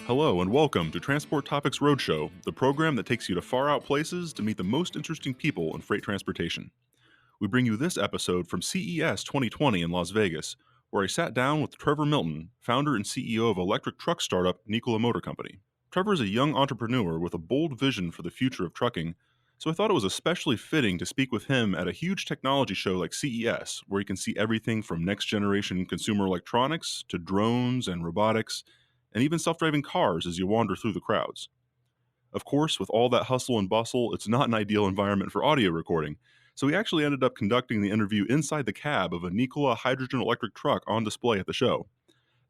Hello and welcome to Transport Topics Roadshow, the program that takes you to far out places to meet the most interesting people in freight transportation. We bring you this episode from CES 2020 in Las Vegas, where I sat down with Trevor Milton, founder and CEO of electric truck startup Nikola Motor Company. Trevor is a young entrepreneur with a bold vision for the future of trucking, so I thought it was especially fitting to speak with him at a huge technology show like CES, where you can see everything from next generation consumer electronics to drones and robotics, and even self-driving cars as you wander through the crowds. Of course, with all that hustle and bustle, it's not an ideal environment for audio recording, so we actually ended up conducting the interview inside the cab of a Nikola hydrogen electric truck on display at the show.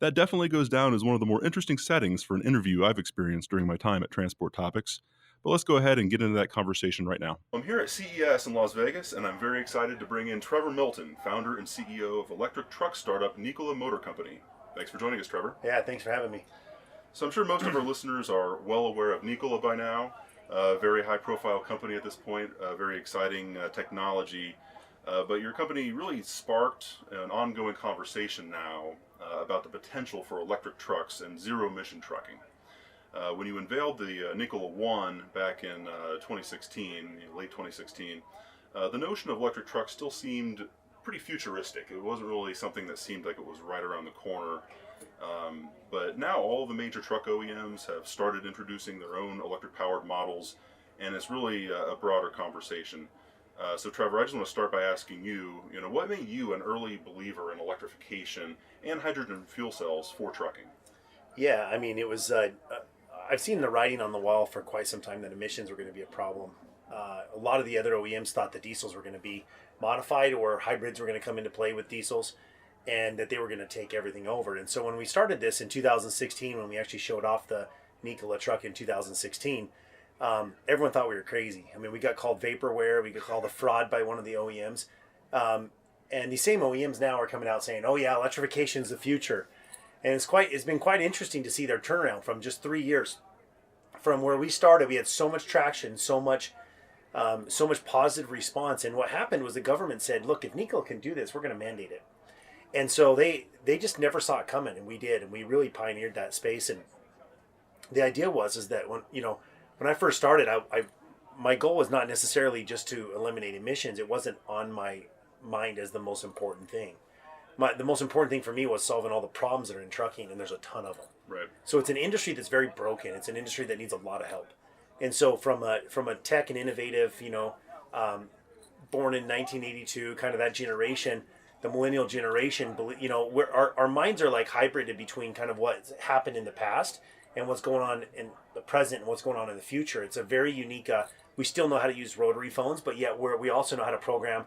That definitely goes down as one of the more interesting settings for an interview I've experienced during my time at Transport Topics. But let's go ahead and get into that conversation right now. I'm here at CES in Las Vegas, and I'm very excited to bring in Trevor Milton, founder and CEO of electric truck startup Nikola Motor Company. Thanks for joining us, Trevor. Yeah, thanks for having me. So I'm sure most of our listeners are well aware of Nikola by now. A very high-profile company at this point, very exciting technology. But your company really sparked an ongoing conversation now about the potential for electric trucks and zero-emission trucking. When you unveiled the Nikola One back in 2016, late 2016, the notion of electric trucks still seemed pretty futuristic. It wasn't really something that seemed like it was right around the corner. But now all the major truck OEMs have started introducing their own electric-powered models, and it's really a broader conversation. So Trevor, I just want to start by asking you, what made you an early believer in electrification and hydrogen fuel cells for trucking? Yeah, I mean, it was. I've seen the writing on the wall for quite some time that emissions were going to be a problem. A lot of the other OEMs thought the diesels were going to be modified or hybrids were going to come into play with diesels, and that they were going to take everything over. And so when we started this in 2016, when we actually showed off the Nikola truck in 2016, everyone thought we were crazy. I mean, we got called vaporware, we got called a fraud by one of the OEMs. And these same OEMs now are coming out saying, oh yeah, electrification is the future. And it's been quite interesting to see their turnaround from just 3 years. From where we started, we had so much traction, so much positive response. And what happened was the government said, look, if Nikola can do this, we're going to mandate it. And so they just never saw it coming, and we did, and we really pioneered that space. And the idea is that when I first started, my goal was not necessarily just to eliminate emissions. It wasn't on my mind as the most important thing. The most important thing for me was solving all the problems that are in trucking, and there's a ton of them. Right. So it's an industry that's very broken. It's an industry that needs a lot of help. And so from a tech and innovative, born in 1982, kind of that generation, the millennial generation, our minds are like hybrided between kind of what's happened in the past and what's going on in the present and what's going on in the future. It's a very unique, we still know how to use rotary phones, but yet we also know how to program,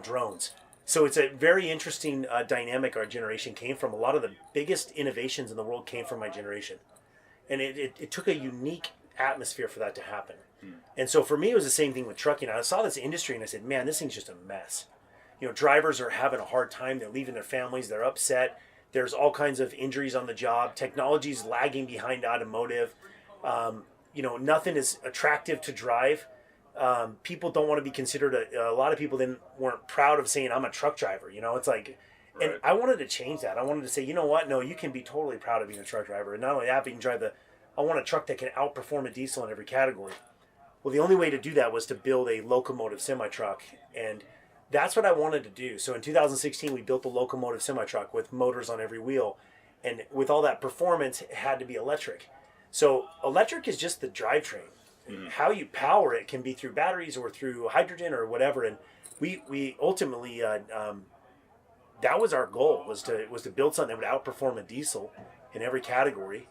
drones. So it's a very interesting dynamic our generation came from. A lot of the biggest innovations in the world came from my generation. And it took a unique atmosphere for that to happen. And so for me, it was the same thing with trucking. I saw this industry and I said, man, this thing's just a mess. Drivers are having a hard time. They're leaving their families. They're upset. There's all kinds of injuries on the job. Technology's lagging behind automotive. Nothing is attractive to drive. People don't want to be considered. A lot of people then weren't proud of saying, I'm a truck driver. It's like, Right. And I wanted to change that. I wanted to say, you know what? No, you can be totally proud of being a truck driver. And not only that, but you can drive I want a truck that can outperform a diesel in every category. Well, the only way to do that was to build a locomotive semi-truck, and that's what I wanted to do. So in 2016, we built a locomotive semi-truck with motors on every wheel. And with all that performance, it had to be electric. So electric is just the drivetrain. Mm-hmm. How you power it can be through batteries or through hydrogen or whatever. And we ultimately, that was our goal, was to build something that would outperform a diesel in every category,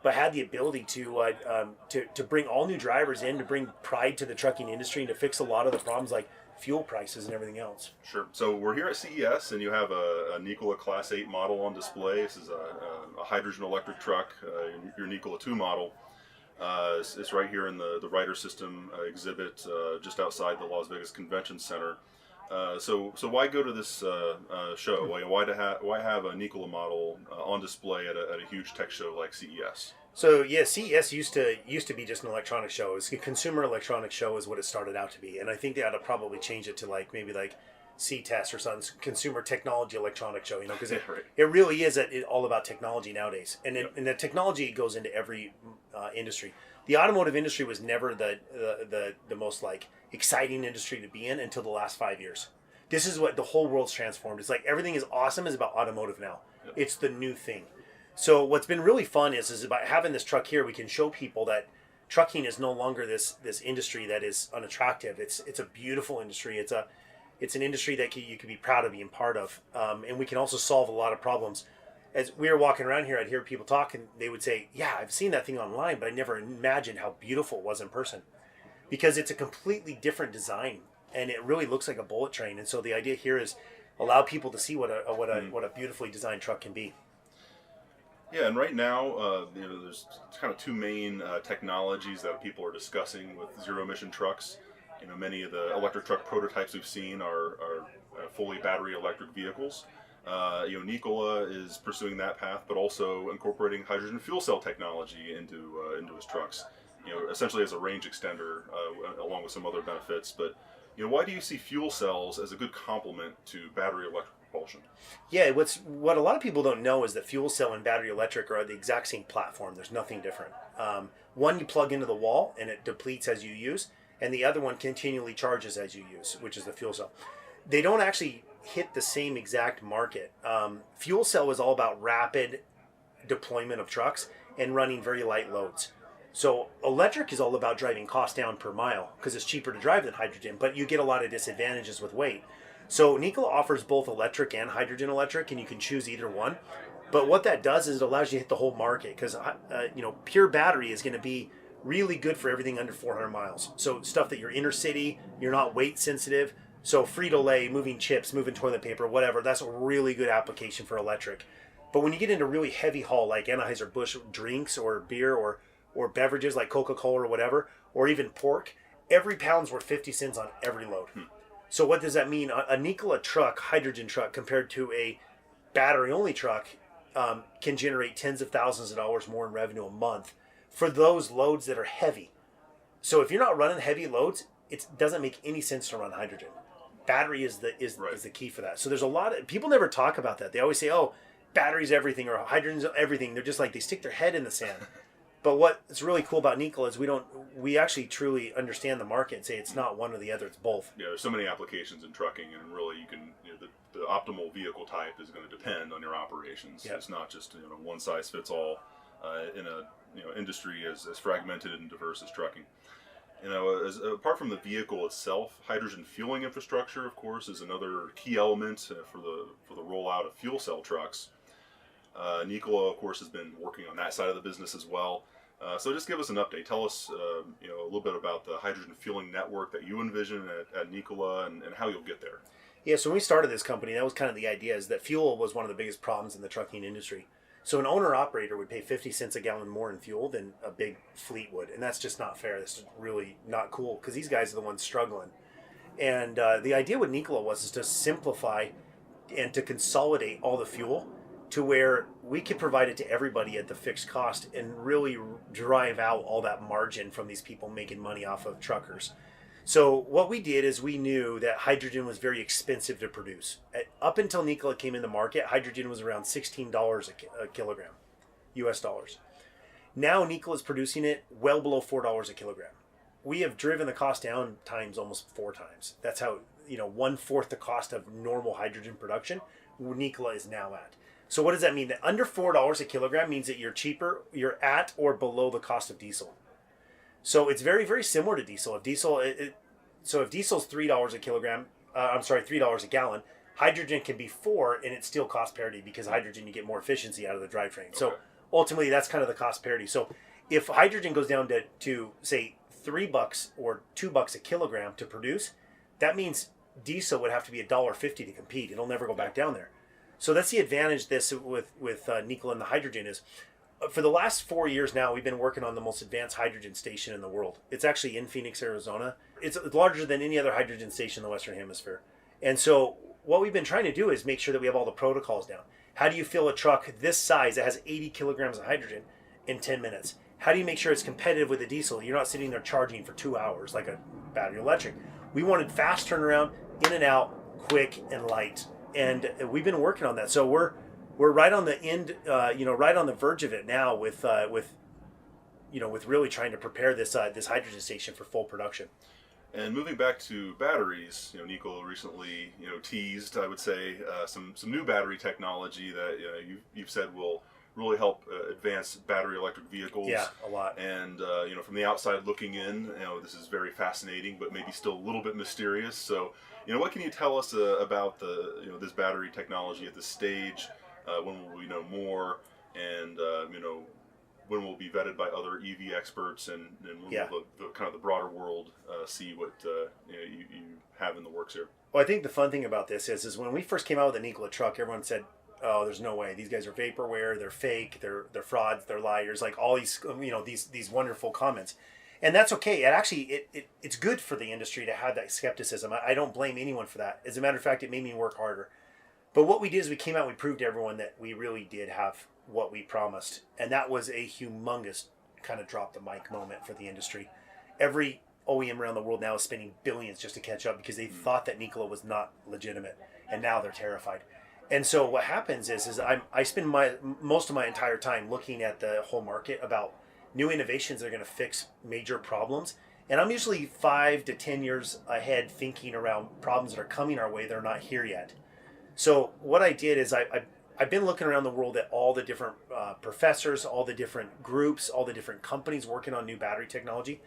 but had the ability to bring all new drivers in, to bring pride to the trucking industry, and to fix a lot of the problems like fuel prices and everything else. Sure. So we're here at CES, and you have a Nikola Class 8 model on display. This is a hydrogen electric truck, your Nikola 2 model. It's right here in the Rider System exhibit just outside the Las Vegas Convention Center. So why go to this show? Why have a Nikola model on display at a huge tech show like CES? So yeah, CES used to be just an electronic show. It was a consumer electronics show is what it started out to be, and I think they ought to probably change it to maybe CTES or some consumer technology electronic show, because Right. it really is all about technology nowadays, and and the technology goes into every industry. The automotive industry was never the most like exciting industry to be in until the last 5 years. This is what the whole world's transformed. It's like everything is awesome is about automotive now. Yep. It's the new thing. So what's been really fun is about having this truck here. We can show people that trucking is no longer this industry that is unattractive. It's a beautiful industry. It's an industry that you can be proud of being part of, and we can also solve a lot of problems. As we were walking around here, I'd hear people talk, and they would say, "Yeah, I've seen that thing online, but I never imagined how beautiful it was in person," because it's a completely different design, and it really looks like a bullet train. And so the idea here is allow people to see what a beautifully designed truck can be. Yeah, and right now, there's kind of two main technologies that people are discussing with zero-emission trucks. Many of the electric truck prototypes we've seen are fully battery electric vehicles. Nikola is pursuing that path, but also incorporating hydrogen fuel cell technology into his trucks. Essentially as a range extender, along with some other benefits. But why do you see fuel cells as a good complement to battery electric propulsion? Yeah, what a lot of people don't know is that fuel cell and battery electric are the exact same platform. There's nothing different. One you plug into the wall and it depletes as you use, and the other one continually charges as you use, which is the fuel cell. They don't actually hit the same exact market. Fuel cell is all about rapid deployment of trucks and running very light loads. So electric is all about driving cost down per mile because it's cheaper to drive than hydrogen, but you get a lot of disadvantages with weight. So Nikola offers both electric and hydrogen electric, and you can choose either one. But what that does is it allows you to hit the whole market because pure battery is going to be really good for everything under 400 miles. So stuff that you're inner city, you're not weight sensitive. So Frito-Lay, moving chips, moving toilet paper, whatever, that's a really good application for electric. But when you get into really heavy haul like Anheuser-Busch drinks or beer or beverages like Coca-Cola or whatever, or even pork, every pound's worth 50 cents on every load. So what does that mean? A Nikola truck, hydrogen truck, compared to a battery-only truck can generate tens of thousands of dollars more in revenue a month for those loads that are heavy. So if you're not running heavy loads, it doesn't make any sense to run hydrogen. Battery is the key for that. So there's a lot of people never talk about that. They always say, "Oh, battery's everything," or "Hydrogen's everything." They're just like they stick their head in the sand. But what's really cool about Nikola is we actually truly understand the market and say it's not one or the other, it's both. Yeah, there's so many applications in trucking, and really you can the optimal vehicle type is going to depend on your operations. Yep. It's not just one size fits all in a industry as fragmented and diverse as trucking. Apart from the vehicle itself, hydrogen fueling infrastructure, of course, is another key element for the rollout of fuel cell trucks. Nikola, of course, has been working on that side of the business as well. So just give us an update. Tell us, a little bit about the hydrogen fueling network that you envision at Nikola and how you'll get there. Yeah, so when we started this company, that was kind of the idea, is that fuel was one of the biggest problems in the trucking industry. So an owner-operator would pay 50 cents a gallon more in fuel than a big fleet would, and that's just not fair. That's really not cool because these guys are the ones struggling. And the idea with Nikola was to simplify and to consolidate all the fuel to where we could provide it to everybody at the fixed cost and really drive out all that margin from these people making money off of truckers. So what we did is we knew that hydrogen was very expensive to produce. Up until Nikola came in the market, hydrogen was around $16 a kilogram, US dollars. Now Nikola is producing it well below $4 a kilogram. We have driven the cost down times almost 4 times. That's how, 1/4 the cost of normal hydrogen production Nikola is now at. So what does that mean? That under $4 a kilogram means that you're at or below the cost of diesel. So it's very, very similar to diesel. If diesel's $3 a kilogram, $3 a gallon, hydrogen can be $4 and it still cost parity because hydrogen you get more efficiency out of the drivetrain. Okay. So ultimately that's kind of the cost parity. So if hydrogen goes down to say $3 or $2 a kilogram to produce, that means diesel would have to be $1.50 to compete. It'll never go back down there. So that's the advantage with Nikola and the hydrogen is. For the last 4 years now, we've been working on the most advanced hydrogen station in the world. It's actually in Phoenix, Arizona. It's larger than any other hydrogen station in the Western Hemisphere. And so what we've been trying to do is make sure that we have all the protocols down. How do you fill a truck this size that has 80 kilograms of hydrogen in 10 minutes? How do you make sure it's competitive with a diesel? You're not sitting there charging for 2 hours like a battery electric. We wanted fast turnaround, in and out, quick, and light. And we've been working on that. So we're right on the end, right on the verge of it now with really trying to prepare this hydrogen station for full production. And moving back to batteries, Nikola recently, teased, I would say, some new battery technology that you've said will really help advance battery electric vehicles. Yeah, a lot. And from the outside looking in, this is very fascinating, but maybe still a little bit mysterious. So, what can you tell us about this battery technology at this stage? When will we know more? And when will be vetted by other EV experts, and when will the kind of the broader world see what you have in the works here? Well, I think the fun thing about this is when we first came out with the Nikola truck, everyone said, "Oh, there's no way. These guys are vaporware. They're fake. They're frauds. They're liars." Like all these these wonderful comments, and that's okay. And actually, it's good for the industry to have that skepticism. I don't blame anyone for that. As a matter of fact, it made me work harder. But what we did is we came out and we proved to everyone that we really did have what we promised. And that was a humongous kind of drop the mic moment for the industry. Every OEM around the world now is spending billions just to catch up because they thought that Nikola was not legitimate. And now they're terrified. And so what happens is I spend most of my entire time looking at the whole market about new innovations that are going to fix major problems. And I'm usually 5 to 10 years ahead thinking around problems that are coming our way that are not here yet. So what I did is I've been looking around the world at all the different professors, all the different groups, all the different companies working on new battery technology.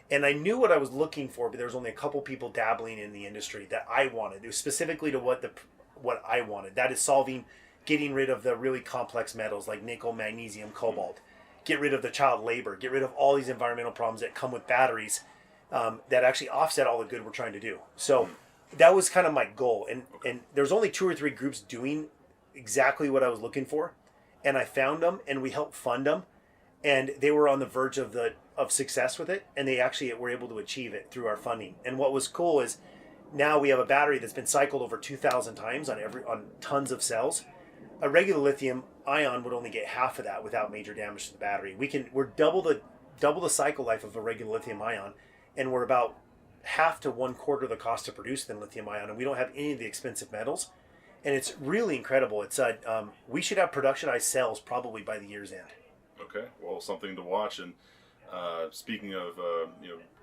And I knew what I was looking for, but there was only a couple people dabbling in the industry that I wanted. It was specifically to what I wanted. That is getting rid of the really complex metals like nickel, magnesium, cobalt. Get rid of the child labor. Get rid of all these environmental problems that come with batteries that actually offset all the good we're trying to do. So that was kind of my goal. And there's only 2 or 3 groups doing exactly what I was looking for. And I found them and we helped fund them. And they were on the verge of success with it. And they actually were able to achieve it through our funding. And what was cool is now we have a battery that's been cycled over 2,000 times on tons of cells. A regular lithium ion would only get half of that without major damage to the battery. We're double the cycle life of a regular lithium ion, and we're about half to 1/4 the cost to produce than lithium ion, and we don't have any of the expensive metals. And it's really incredible. It's we should have productionized cells probably by the year's end. Okay, well, something to watch. And speaking of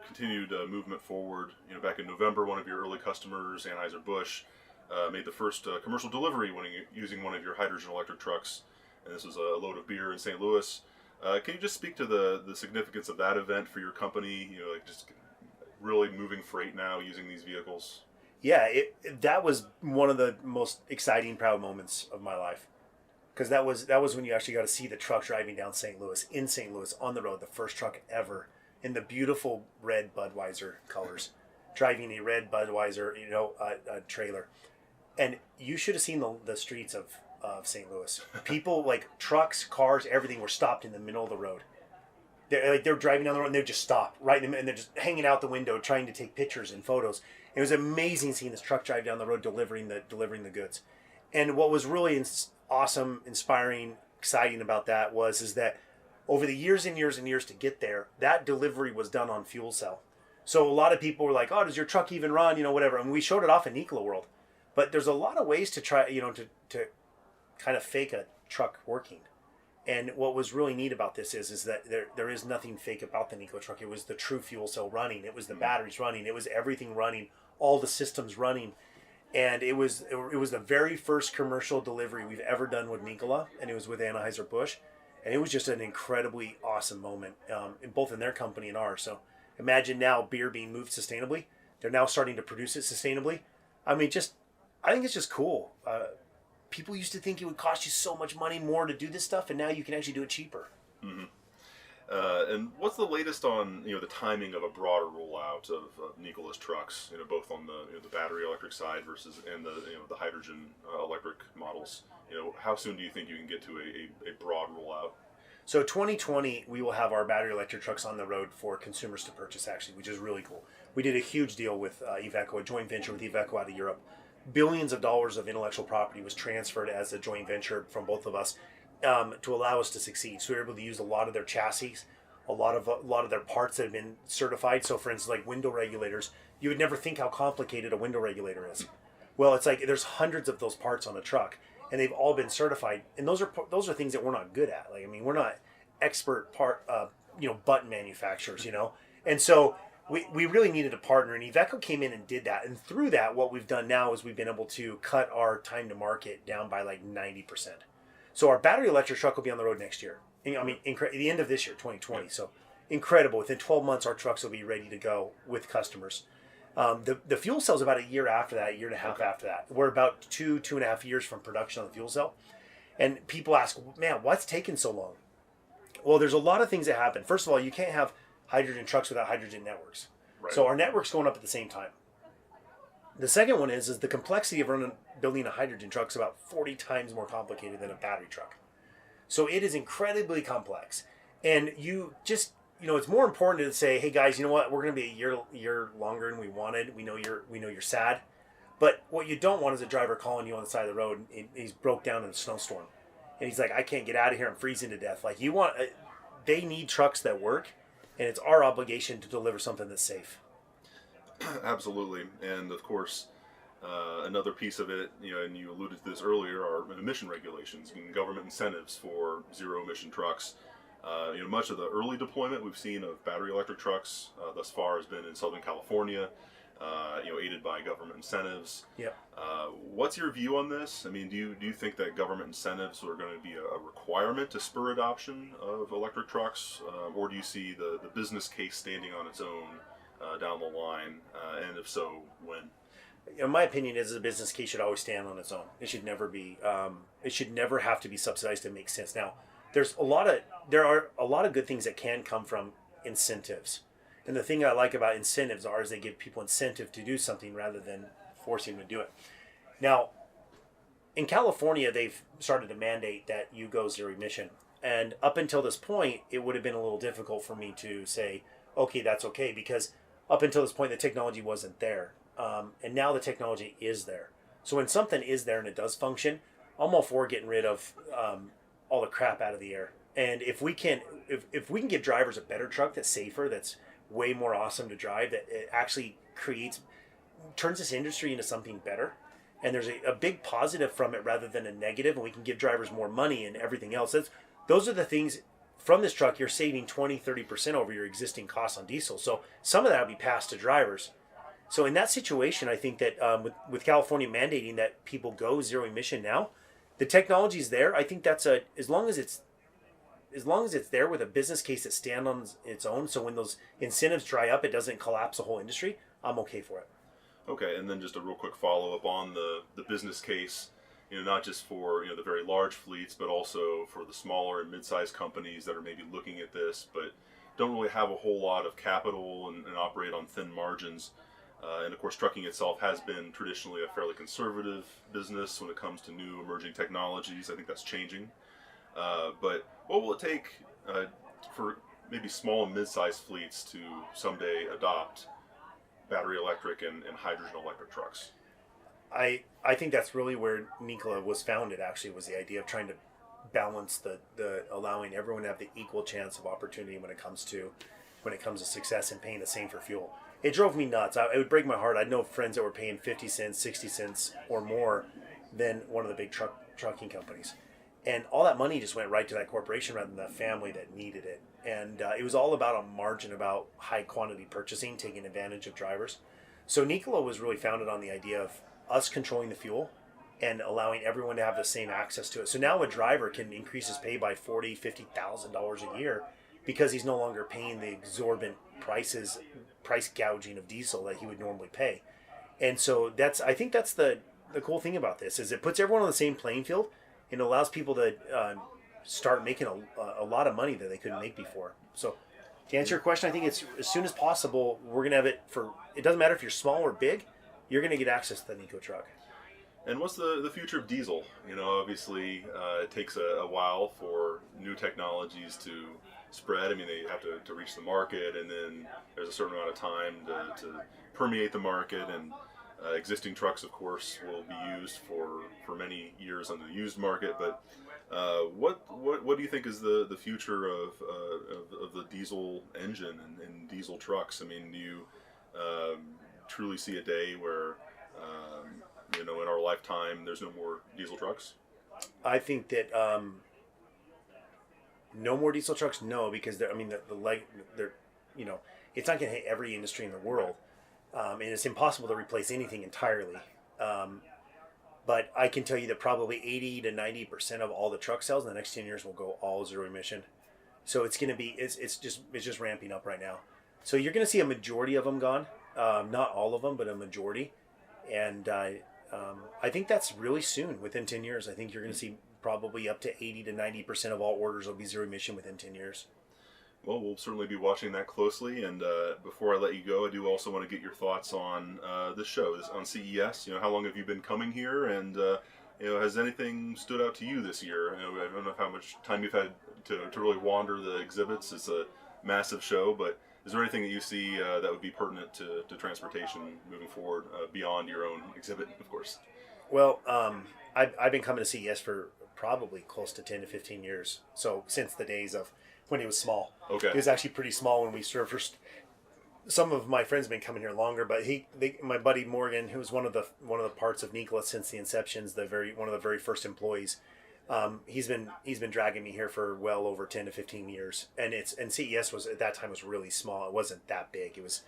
continued movement forward, back in November, one of your early customers, Anheuser-Busch, made the first commercial delivery using one of your hydrogen electric trucks, and this was a load of beer in St. Louis. Can you just speak to the significance of that event for your company? Just really moving freight now using these vehicles. Yeah, that was one of the most exciting, proud moments of my life, because that was when you actually got to see the truck driving down St. Louis, in St. Louis, on the road, the first truck ever in the beautiful red Budweiser colors, driving a red Budweiser, trailer. And you should have seen the streets of St. Louis. People, like trucks, cars, everything were stopped in the middle of the road. They're driving down the road and they just stop right in the, and they're just hanging out the window trying to take pictures and photos. It was amazing seeing this truck drive down the road delivering the goods. And what was really awesome, inspiring, exciting about that is that over the years and years and years to get there, that delivery was done on fuel cell. So a lot of people were like, "Oh, does your truck even run?" Whatever. And we showed it off in Nikola World. But there's a lot of ways to try, to kind of fake a truck working. And what was really neat about this is that there is nothing fake about the Nikola truck. It was the true fuel cell running. It was the batteries running. It was everything running, all the systems running. And it was the very first commercial delivery we've ever done with Nikola, and it was with Anheuser-Busch. And it was just an incredibly awesome moment, both in their company and ours. So imagine now beer being moved sustainably. They're now starting to produce it sustainably. I mean, I think it's just cool. People used to think it would cost you so much money more to do this stuff, and now you can actually do it cheaper. Mm-hmm. And what's the latest on the timing of a broader rollout of Nikola's trucks? Both on the battery electric side and the hydrogen electric models. How soon do you think you can get to a broad rollout? So 2020, we will have our battery electric trucks on the road for consumers to purchase, actually, which is really cool. We did a huge deal with Iveco, a joint venture with Iveco out of Europe. Billions of dollars of intellectual property was transferred as a joint venture from both of us to allow us to succeed. So we were able to use a lot of their chassis, a lot of their parts that have been certified. So for instance, like window regulators, you would never think how complicated a window regulator is. Well, it's like there's hundreds of those parts on a truck, and they've all been certified. And those are things that we're not good at. Like, I mean, we're not expert button manufacturers, and so we really needed a partner. And Iveco came in and did that. And through that, what we've done now is we've been able to cut our time to market down by like 90%. So our battery electric truck will be on the road next year. I mean, the end of this year, 2020. So incredible. Within 12 months, our trucks will be ready to go with customers. The fuel cell's about a year after that, a year and a half after that. We're about 2.5 years from production on the fuel cell. And people ask, man, what's taking so long? Well, there's a lot of things that happen. First of all, you can't have hydrogen trucks without hydrogen networks. Right. So our network's going up at the same time. The second one is the complexity of building a hydrogen truck is about 40 times more complicated than a battery truck. So it is incredibly complex. And it's more important to say, hey guys, you know what? We're going to be a year longer than we wanted. We know you're sad. But what you don't want is a driver calling you on the side of the road and he's broke down in a snowstorm. And he's like, I can't get out of here. I'm freezing to death. Like they need trucks that work, and it's our obligation to deliver something that's safe. Absolutely. And of course, another piece of it, and you alluded to this earlier, are emission regulations and government incentives for zero-emission trucks. Much of the early deployment we've seen of battery electric trucks thus far has been in Southern California, aided by government incentives. Yeah. What's your view on this? I mean, do you think that government incentives are going to be a requirement to spur adoption of electric trucks, or do you see the business case standing on its own down the line, and if so, when? My opinion is the business case should always stand on its own. It should never be. It should never have to be subsidized to make sense. Now, there are a lot of good things that can come from incentives, and the thing I like about incentives is they give people incentive to do something rather than forcing them to do it. Now, in California, they've started to mandate that you go zero emission, and up until this point, it would have been a little difficult for me to say, okay, that's okay, because up until this point, the technology wasn't there. And now the technology is there. So when something is there and it does function, I'm all for getting rid of all the crap out of the air. And if we can give drivers a better truck that's safer, that's way more awesome to drive, that it actually turns this industry into something better, and there's a big positive from it rather than a negative, and we can give drivers more money and everything else. Those are the things. From this truck, you're saving 20-30% over your existing costs on diesel. So some of that will be passed to drivers. So in that situation, I think that with California mandating that people go zero emission now, the technology's there. I think that's as long as it's there with a business case that stands on its own. So when those incentives dry up, it doesn't collapse the whole industry. I'm okay for it. Okay, and then just a real quick follow up on the business case. Not just for the very large fleets, but also for the smaller and mid-sized companies that are maybe looking at this, but don't really have a whole lot of capital and operate on thin margins. And of course, trucking itself has been traditionally a fairly conservative business when it comes to new emerging technologies. I think that's changing. But what will it take for maybe small and mid-sized fleets to someday adopt battery electric and hydrogen electric trucks? I think that's really where Nikola was founded, actually, was the idea of trying to balance the allowing everyone to have the equal chance of opportunity when it comes to success and paying the same for fuel. It drove me nuts. It would break my heart. I'd know friends that were paying 50 cents, 60 cents or more than one of the big trucking companies. And all that money just went right to that corporation rather than the family that needed it. And it was all about a margin, about high quantity purchasing, taking advantage of drivers. So Nikola was really founded on the idea of us controlling the fuel and allowing everyone to have the same access to it. So now a driver can increase his pay by $40,000, $50,000 a year because he's no longer paying the exorbitant price gouging of diesel that he would normally pay. And so I think that's the cool thing about this is it puts everyone on the same playing field and allows people to start making a lot of money that they couldn't make before. So to answer your question, I think it's as soon as possible, we're going to have it it doesn't matter if you're small or big, you're going to get access to the Niko truck. And what's the future of diesel? Obviously, it takes a while for new technologies to spread. I mean, they have to reach the market, and then there's a certain amount of time to permeate the market. And existing trucks, of course, will be used for many years on the used market. But what do you think is the future of the diesel engine and diesel trucks? I mean, do you truly see a day where in our lifetime, there's no more diesel trucks? I think that no more diesel trucks. No, because they're it's not going to hit every industry in the world, and it's impossible to replace anything entirely. But I can tell you that probably 80 to 90% of all the truck sales in the next 10 years will go all zero emission. So it's going to be it's just ramping up right now. So you're going to see a majority of them gone, not all of them, but a majority. And I think that's really soon. Within 10 years, I think you're going to see probably up to 80 to 90% of all orders will be zero emission within 10 years. Well, we'll certainly be watching that closely. And before I let you go, I do also want to get your thoughts on this show, on CES. How long have you been coming here? And, has anything stood out to you this year? I don't know how much time you've had to really wander the exhibits. It's a massive show, but is there anything that you see that would be pertinent to transportation moving forward beyond your own exhibit, of course? Well, I've been coming to CES for probably close to 10 to 15 years. So since the days of when it was small. Okay. It was actually pretty small when we started first. Some of my friends have been coming here longer, but my buddy Morgan, who was one of the parts of Nikola since the inceptions, one of the very first employees, he's been dragging me here for well over 10 to 15 years, and CES was at that time was really small. It wasn't that big. It was,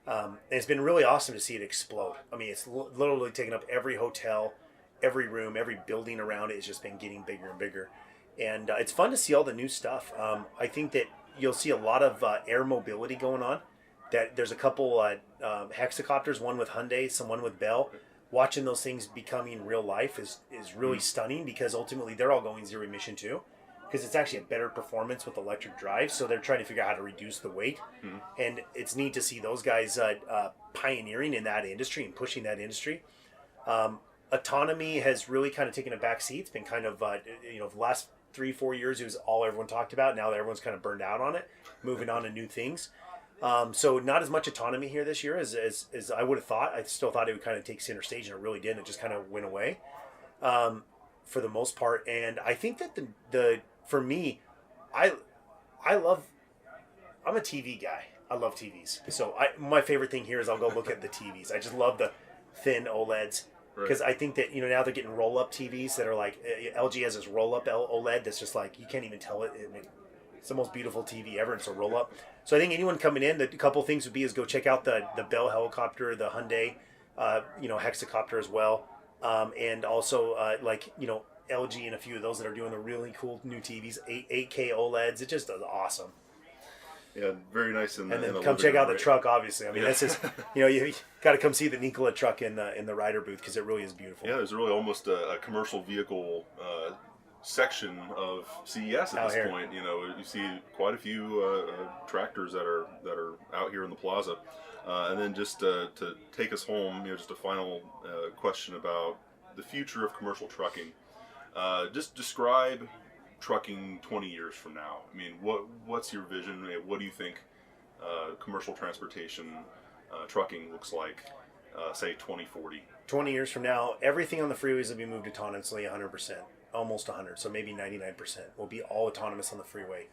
and it's been really awesome to see it explode. I mean, it's literally taken up every hotel, every room, every building around it has just been getting bigger and bigger. And it's fun to see all the new stuff. I think that you'll see a lot of air mobility going on. That there's a couple hexacopters, one with Hyundai, one with Bell. Watching those things becoming real life is really stunning, because ultimately they're all going zero emission too, because it's actually a better performance with electric drive. So they're trying to figure out how to reduce the weight, and it's neat to see those guys pioneering in that industry and pushing that industry. Autonomy has really kind of taken a back seat. It's been kind of the last 3-4 years, it was all everyone talked about. Now that everyone's kind of burned out on it, moving on to new things. So not as much autonomy here this year as I would have thought. I still thought it would kind of take center stage, and it really didn't. It just kind of went away for the most part. And I think that for me, I'm a TV guy. I love TVs. So my favorite thing here is I'll go look at the TVs. I just love the thin OLEDs. Because I think that now they're getting roll-up TVs that are like LG has this roll-up OLED that's just like you can't even tell it. It's the most beautiful TV ever. It's a roll-up. So I think anyone coming in, a couple of things would be is go check out the Bell helicopter, the Hyundai, hexacopter as well, and also LG and a few of those that are doing the really cool new TVs, 8K OLEDs. It just does awesome. Yeah, very nice. And then come check out the truck. Obviously, I mean that's just you got to come see the Nikola truck in the rider booth, because it really is beautiful. Yeah, there's really almost a commercial vehicle section of CES at this point. You see quite a few tractors that are out here in the plaza. And then just to take us home, just a final question about the future of commercial trucking. Just describe trucking 20 years from now. I mean, what's your vision? What do you think commercial transportation trucking looks like, say 2040? 20 years from now, everything on the freeways will be moved autonomously 100%, almost 100, so maybe 99% will be all autonomous on the freeway.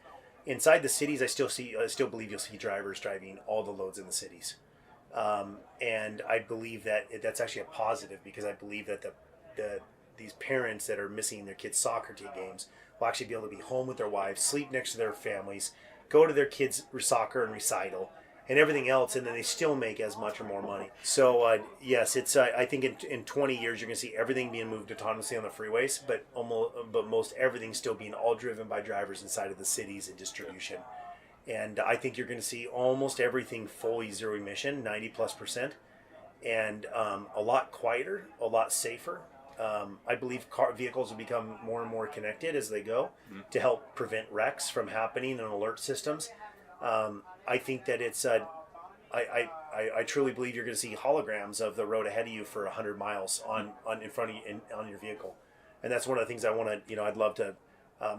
Inside the cities, I still believe you'll see drivers driving all the loads in the cities. And I believe that that's actually a positive, because I believe that these parents that are missing their kids' soccer games will actually be able to be home with their wives, sleep next to their families, go to their kids' soccer and recital, and everything else, and then they still make as much or more money. So yes, it's I think in 20 years you're going to see everything being moved autonomously on the freeways, but most everything still being all driven by drivers inside of the cities and distribution. And I think you're going to see almost everything fully zero emission, 90+%, and a lot quieter, a lot safer. I believe vehicles will become more and more connected as they go to help prevent wrecks from happening and alert systems. I think that it's I truly believe you're going to see holograms of the road ahead of you for 100 miles in front of you on your vehicle, and that's one of the things I want to I'd love to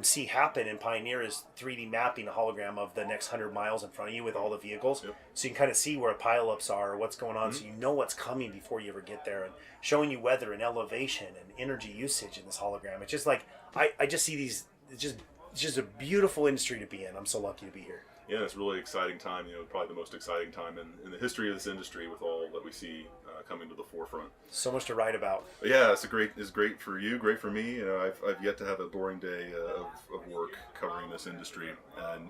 see happen in Pioneer is 3D mapping a hologram of the next 100 miles in front of you with all the vehicles. Yep. So you can kind of see where pileups are or what's going on, so you know what's coming before you ever get there, and showing you weather and elevation and energy usage in this hologram. It's just like I just see these. It's just a beautiful industry to be in. I'm so lucky to be here. Yeah, it's a really exciting time. Probably the most exciting time in the history of this industry, with all that we see coming to the forefront. So much to write about. Yeah, it's great for you, great for me. I've yet to have a boring day of work covering this industry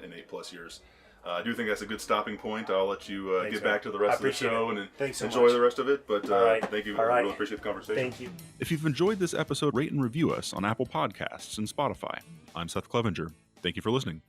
in 8+ years. I do think that's a good stopping point. I'll let you get back to the rest of the show and enjoy the rest of it. But thank you. I really appreciate the conversation. Thank you. If you've enjoyed this episode, rate and review us on Apple Podcasts and Spotify. I'm Seth Clevenger. Thank you for listening.